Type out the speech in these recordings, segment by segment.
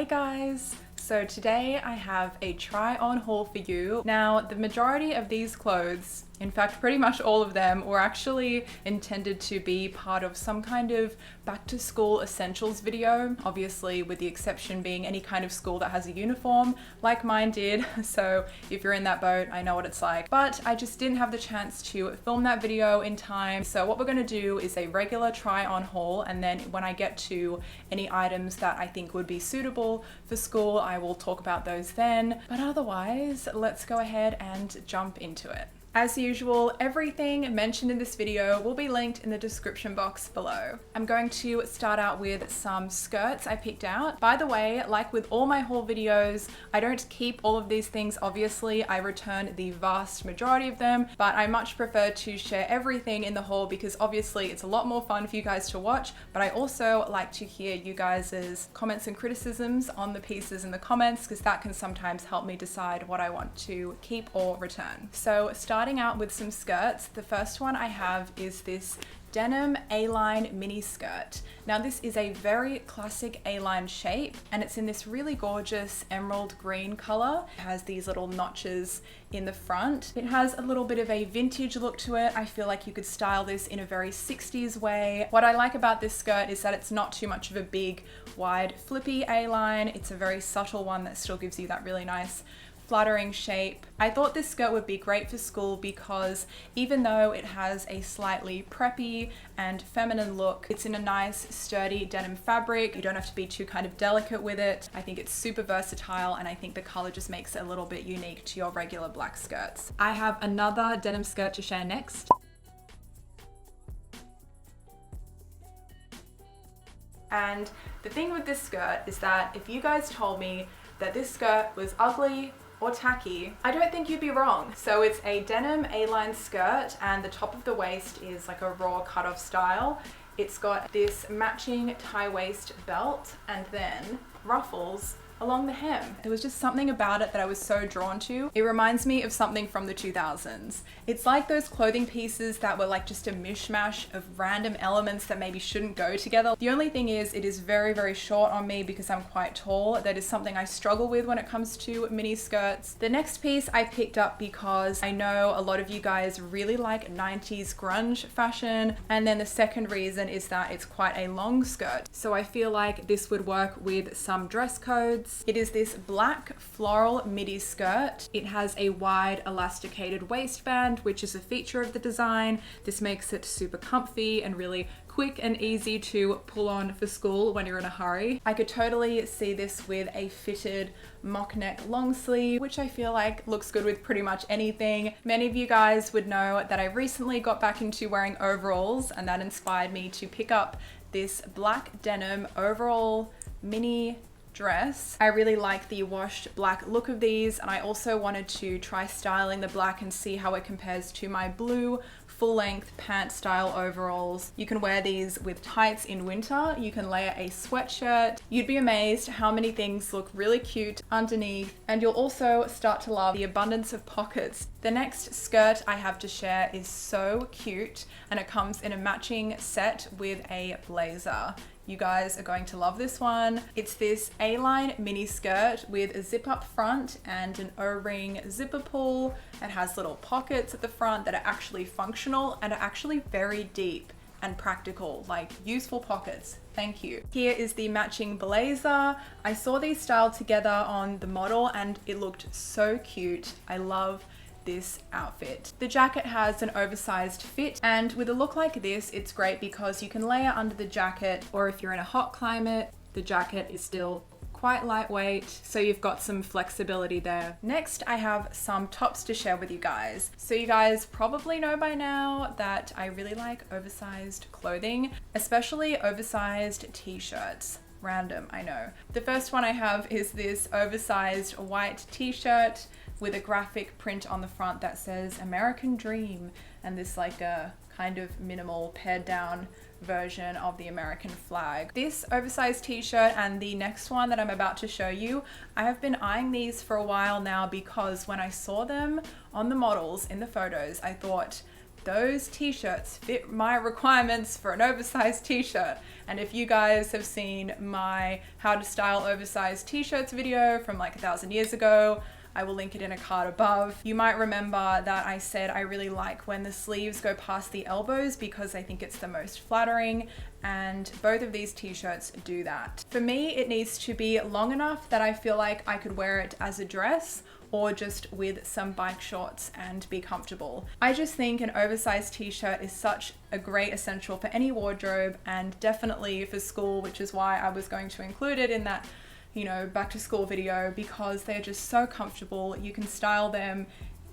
Hey guys! So today I have a try on haul for you. Now the majority of these clothes, in fact pretty much all of them, were actually intended to be part of some kind of back to school essentials video, obviously with the exception being any kind of school that has a uniform like mine did. So if you're in that boat, I know what it's like. But I just didn't have the chance to film that video in time. So what we're gonna do is a regular try on haul, and then when I get to any items that I think would be suitable for school, I will talk about those then. But otherwise, let's go ahead and jump into it. As usual, everything mentioned in this video will be linked in the description box below. I'm going to start out with some skirts I picked out. By the way, like with all my haul videos, I don't keep all of these things, obviously. I return the vast majority of them, but I much prefer to share everything in the haul because obviously it's a lot more fun for you guys to watch, but I also like to hear you guys' comments and criticisms on the pieces in the comments because that can sometimes help me decide what I want to keep or return. So starting out with some skirts, the first one I have is this denim A-line mini skirt. Now this is a very classic A-line shape and it's in this really gorgeous emerald green color. It has these little notches in the front. It has a little bit of a vintage look to it. I feel like you could style this in a very 60s way. What I like about this skirt is that it's not too much of a big, wide, flippy A-line. It's a very subtle one that still gives you that really nice flattering shape. I thought this skirt would be great for school because even though it has a slightly preppy and feminine look, it's in a nice sturdy denim fabric. You don't have to be too kind of delicate with it. I think it's super versatile and I think the color just makes it a little bit unique to your regular black skirts. I have another denim skirt to share next. And the thing with this skirt is that if you guys told me that this skirt was ugly or tacky, I don't think you'd be wrong. So it's a denim A-line skirt and the top of the waist is like a raw cut-off style. It's got this matching tie waist belt and then ruffles along the hem. There was just something about it that I was so drawn to. It reminds me of something from the 2000s. It's like those clothing pieces that were like just a mishmash of random elements that maybe shouldn't go together. The only thing is it is very, very short on me because I'm quite tall. That is something I struggle with when it comes to mini skirts. The next piece I picked up because I know a lot of you guys really like 90s grunge fashion. And then the second reason is that it's quite a long skirt. So I feel like this would work with some dress codes. It is this black floral midi skirt. It has a wide elasticated waistband, which is a feature of the design. This makes it super comfy and really quick and easy to pull on for school when you're in a hurry. I could totally see this with a fitted mock neck long sleeve, which I feel like looks good with pretty much anything. Many of you guys would know that I recently got back into wearing overalls and that inspired me to pick up this black denim overall mini dress. I really like the washed black look of these and I also wanted to try styling the black and see how it compares to my blue full-length pant style overalls. You can wear these with tights in winter. You can layer a sweatshirt. You'd be amazed how many things look really cute underneath, and you'll also start to love the abundance of pockets. The next skirt I have to share is so cute and it comes in a matching set with a blazer. You guys are going to love this one. It's this A-line mini skirt with a zip up front and an O-ring zipper pull. It has little pockets at the front that are actually functional and are actually very deep and practical, like useful pockets. Thank you. Here is the matching blazer. I saw these styled together on the model and it looked so cute. I love this outfit. The jacket has an oversized fit, and with a look like this, it's great because you can layer under the jacket, or if you're in a hot climate, the jacket is still quite lightweight, so you've got some flexibility there. Next, I have some tops to share with you guys. So you guys probably know by now that I really like oversized clothing, especially oversized t-shirts. Random, I know. The first one I have is this oversized white t-shirt with a graphic print on the front that says American Dream and this like a kind of minimal pared down version of the American flag. This oversized t-shirt and the next one that I'm about to show you, I have been eyeing these for a while now because when I saw them on the models in the photos, I thought those t-shirts fit my requirements for an oversized t-shirt. And if you guys have seen my how to style oversized t-shirts video from like 1,000 years ago, I will link it in a card above. You might remember that I said I really like when the sleeves go past the elbows because I think it's the most flattering, and both of these t-shirts do that. For me, it needs to be long enough that I feel like I could wear it as a dress or just with some bike shorts and be comfortable. I just think an oversized t-shirt is such a great essential for any wardrobe, and definitely for school, which is why I was going to include it in that, you know, back to school video, because they're just so comfortable. You can style them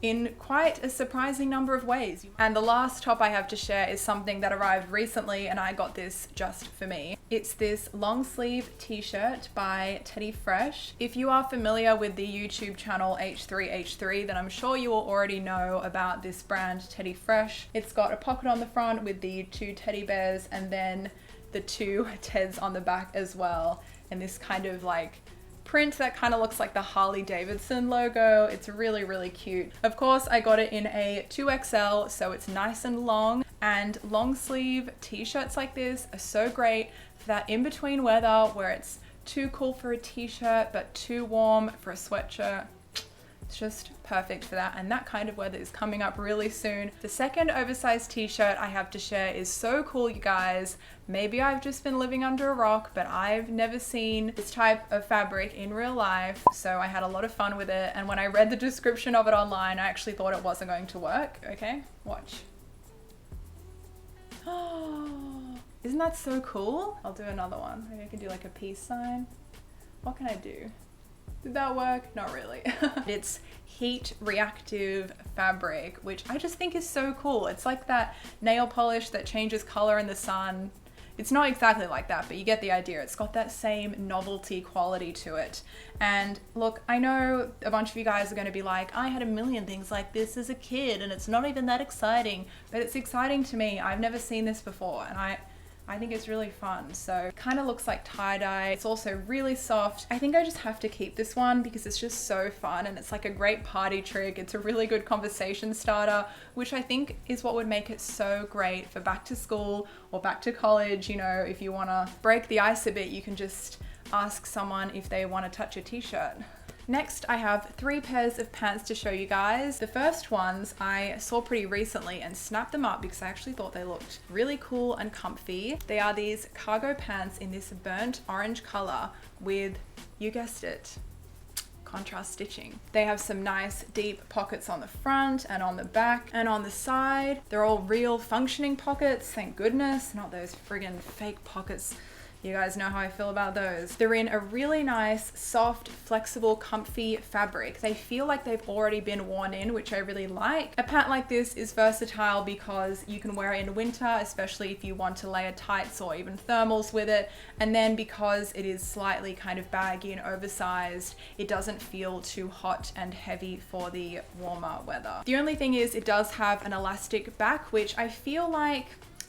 in quite a surprising number of ways. And the last top I have to share is something that arrived recently, and I got this just for me. It's this long sleeve t-shirt by Teddy Fresh. If you are familiar with the YouTube channel H3H3, then I'm sure you will already know about this brand, Teddy Fresh. It's got a pocket on the front with the 2 teddy bears and then the 2 Teds on the back as well. And this kind of like print that kind of looks like the Harley Davidson logo. It's really, really cute. Of course, I got it in a 2XL, so it's nice and long, and long sleeve t-shirts like this are so great for that in-between weather where it's too cool for a t-shirt but too warm for a sweatshirt. It's just perfect for that, and that kind of weather is coming up really soon. The second oversized t-shirt I have to share is so cool, you guys. Maybe I've just been living under a rock, but I've never seen this type of fabric in real life, so I had a lot of fun with it. And when I read the description of it online, I actually thought it wasn't going to work. Okay, watch. Oh, isn't that so cool? I'll do another one. Maybe I can do like a peace sign. What can I do? Did that work? Not really. It's heat reactive fabric, which I just think is so cool. It's like that nail polish that changes color in the sun. It's not exactly like that, but you get the idea. It's got that same novelty quality to it. And look, I know a bunch of you guys are going to be like, I had a million things like this as a kid and it's not even that exciting, but it's exciting to me. I've never seen this before, and I think it's really fun. So it kind of looks like tie-dye. It's also really soft. I think I just have to keep this one because it's just so fun, and it's like a great party trick. It's a really good conversation starter, which I think is what would make it so great for back to school or back to college. You know, if you want to break the ice a bit, you can just ask someone if they want to touch a t-shirt. Next, I have 3 pairs of pants to show you guys. The first ones I saw pretty recently and snapped them up because I actually thought they looked really cool and comfy. They are these cargo pants in this burnt orange color with, you guessed it, contrast stitching. They have some nice deep pockets on the front and on the back and on the side. They're all real functioning pockets, thank goodness, not those friggin' fake pockets. You guys know how I feel about those. They're in a really nice, soft, flexible, comfy fabric. They feel like they've already been worn in, which I really like. A pant like this is versatile because you can wear it in winter, especially if you want to layer tights or even thermals with it. And then because it is slightly kind of baggy and oversized, it doesn't feel too hot and heavy for the warmer weather. The only thing is it does have an elastic back, which I feel like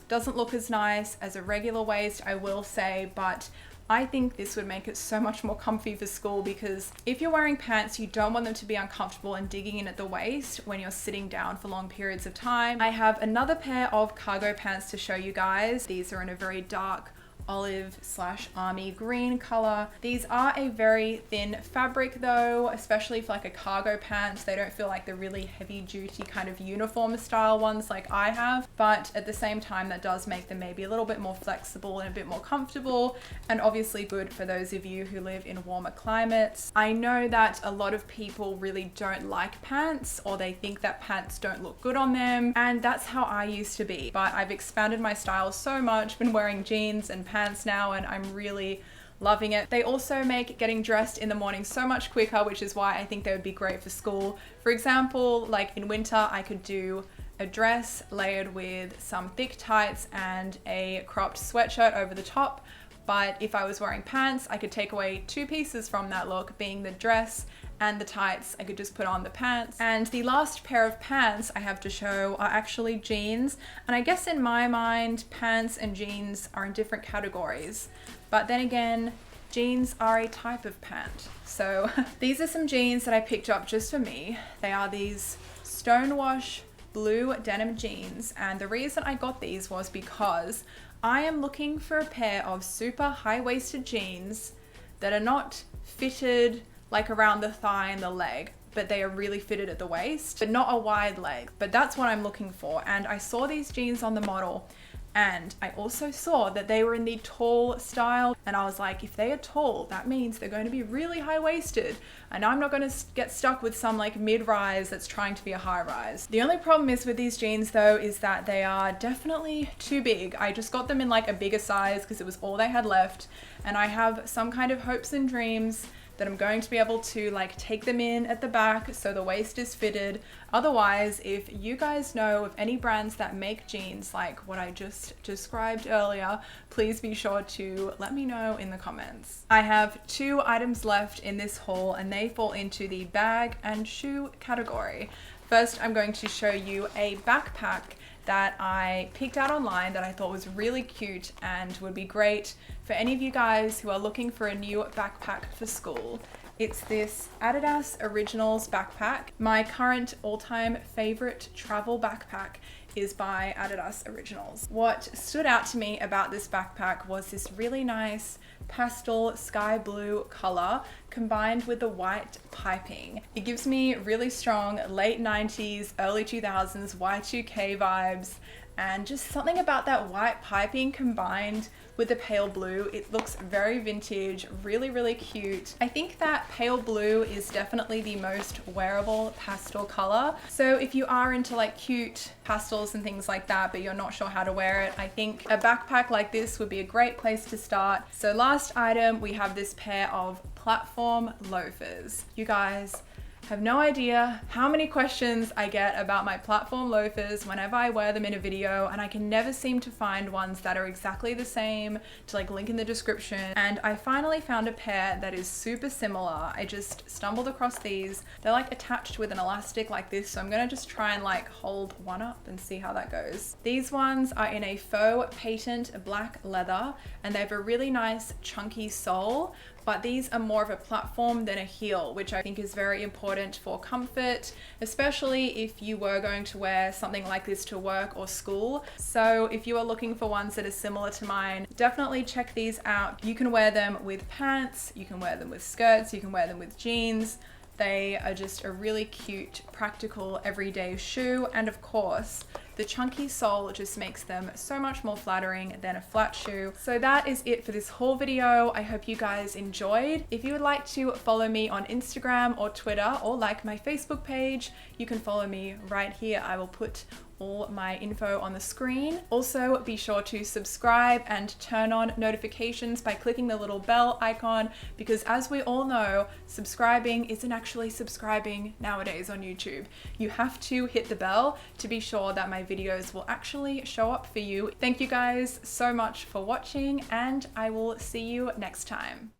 doesn't look as nice as a regular waist, I will say, but I think this would make it so much more comfy for school, because if you're wearing pants, you don't want them to be uncomfortable and digging in at the waist when you're sitting down for long periods of time. I have another pair of cargo pants to show you guys. These are in a very dark olive/army green color. These are a very thin fabric though, especially for like a cargo pant. They don't feel like the really heavy duty kind of uniform style ones like I have, but at the same time that does make them maybe a little bit more flexible and a bit more comfortable, and obviously good for those of you who live in warmer climates. I know that a lot of people really don't like pants, or they think that pants don't look good on them, and that's how I used to be, but I've expanded my style so much, been wearing jeans and pants now, and I'm really loving it. They also make getting dressed in the morning so much quicker, which is why I think they would be great for school. For example, like in winter, I could do a dress layered with some thick tights and a cropped sweatshirt over the top. But if I was wearing pants, I could take away 2 pieces from that look, being the dress and the tights. I could just put on the pants. And the last pair of pants I have to show are actually jeans. And I guess in my mind, pants and jeans are in different categories. But then again, jeans are a type of pant. So these are some jeans that I picked up just for me. They are these Stonewash blue denim jeans, and the reason I got these was because I am looking for a pair of super high-waisted jeans that are not fitted like around the thigh and the leg, but they are really fitted at the waist, but not a wide leg. But that's what I'm looking for. And I saw these jeans on the model, and I also saw that they were in the tall style. And I was like, if they are tall, that means they're going to be really high-waisted. And I'm not going to get stuck with some like mid-rise that's trying to be a high-rise. The only problem is with these jeans though, is that they are definitely too big. I just got them in like a bigger size because it was all they had left. And I have some kind of hopes and dreams that I'm going to be able to like take them in at the back so the waist is fitted. Otherwise, if you guys know of any brands that make jeans like what I just described earlier, please be sure to let me know in the comments. I have 2 items left in this haul, and they fall into the bag and shoe category. First, I'm going to show you a backpack that I picked out online that I thought was really cute and would be great for any of you guys who are looking for a new backpack for school. It's this Adidas Originals backpack. My current all-time favorite travel backpack is by Adidas Originals. What stood out to me about this backpack was this really nice pastel sky blue color combined with the white piping. It gives me really strong late 90s, early 2000s Y2K vibes, and just something about that white piping combined with the pale blue. It looks very vintage, really, really cute. I think that pale blue is definitely the most wearable pastel color. So if you are into like cute pastels and things like that, but you're not sure how to wear it, I think a backpack like this would be a great place to start. So last item, we have this pair of platform loafers. You guys have no idea how many questions I get about my platform loafers whenever I wear them in a video, and I can never seem to find ones that are exactly the same to like link in the description. And I finally found a pair that is super similar. I just stumbled across these. They're like attached with an elastic like this, so I'm gonna just try and like hold one up and see how that goes. These ones are in a faux patent black leather, and they have a really nice chunky sole, but these are more of a platform than a heel, which I think is very important for comfort, especially if you were going to wear something like this to work or school. So if you are looking for ones that are similar to mine, definitely check these out. You can wear them with pants, you can wear them with skirts, you can wear them with jeans. They are just a really cute, practical, everyday shoe. And of course, the chunky sole just makes them so much more flattering than a flat shoe. So that is it for this haul video. I hope you guys enjoyed. If you would like to follow me on Instagram or Twitter or like my Facebook page, you can follow me right here. I will put all my info on the screen. Also, be sure to subscribe and turn on notifications by clicking the little bell icon, because as we all know, subscribing isn't actually subscribing nowadays on YouTube. You have to hit the bell to be sure that my videos will actually show up for you. Thank you guys so much for watching, and I will see you next time.